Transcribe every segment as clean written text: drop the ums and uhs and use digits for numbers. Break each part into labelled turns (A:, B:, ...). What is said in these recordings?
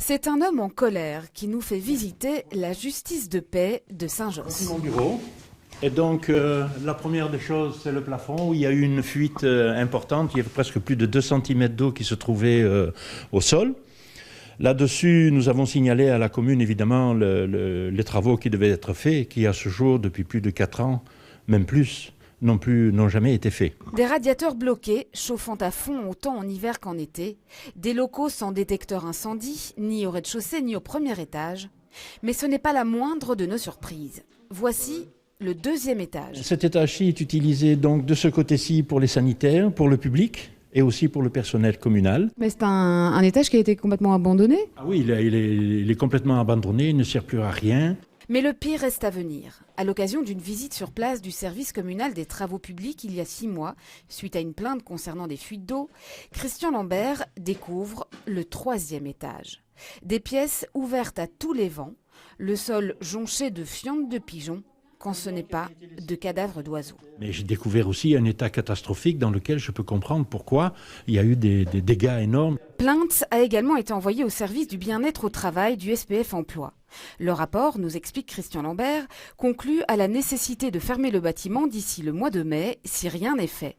A: C'est un homme en colère qui nous fait visiter la justice de paix de Saint-Josse.
B: C'est mon bureau. Et donc, la première des choses, c'est le plafond où il y a eu une fuite importante. Il y avait presque plus de 2 cm d'eau qui se trouvait au sol. Là-dessus, nous avons signalé à la commune, évidemment, les travaux qui devaient être faits, qui à ce jour, depuis plus de 4 ans, même plus, n'ont jamais été faits.
A: Des radiateurs bloqués, chauffant à fond autant en hiver qu'en été. Des locaux sans détecteur incendie, ni au rez-de-chaussée, ni au premier étage. Mais ce n'est pas la moindre de nos surprises. Voici le 2e étage.
B: Cet étage-ci est utilisé donc de ce côté-ci pour les sanitaires, pour le public et aussi pour le personnel communal.
A: Mais c'est un étage qui a été complètement abandonné?
B: Ah oui, il est complètement abandonné, il ne sert plus à rien.
A: Mais le pire reste à venir. À l'occasion d'une visite sur place du service communal des travaux publics il y a 6 mois, suite à une plainte concernant des fuites d'eau, Christian Lambert découvre le 3e étage. Des pièces ouvertes à tous les vents, le sol jonché de fientes de pigeons, quand ce n'est pas de cadavres d'oiseaux.
B: Mais j'ai découvert aussi un état catastrophique dans lequel je peux comprendre pourquoi il y a eu des dégâts énormes.
A: Plainte a également été envoyée au service du bien-être au travail du SPF Emploi. Le rapport, nous explique Christian Lambert, conclut à la nécessité de fermer le bâtiment d'ici le mois de mai si rien n'est fait.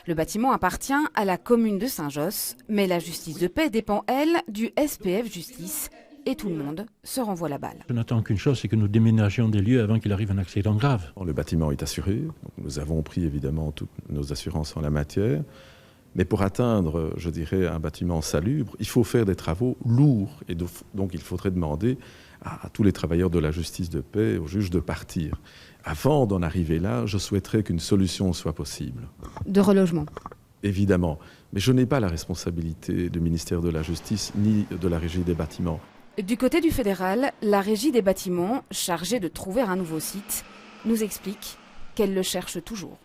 A: Le bâtiment appartient à la commune de Saint-Josse, mais la justice de paix dépend, elle, du SPF Justice. Et tout le monde se renvoie la balle.
B: Je n'attends qu'une chose, c'est que nous déménagions des lieux avant qu'il arrive un accident grave.
C: Le bâtiment est assuré. Donc nous avons pris évidemment toutes nos assurances en la matière. Mais pour atteindre, je dirais, un bâtiment salubre, il faut faire des travaux lourds. Et donc il faudrait demander à tous les travailleurs de la justice de paix, aux juges de partir. Avant d'en arriver là, je souhaiterais qu'une solution soit possible.
A: De relogement?
C: Évidemment. Mais je n'ai pas la responsabilité du ministère de la Justice ni de la Régie des bâtiments.
A: Du côté du fédéral, la Régie des bâtiments, chargée de trouver un nouveau site, nous explique qu'elle le cherche toujours.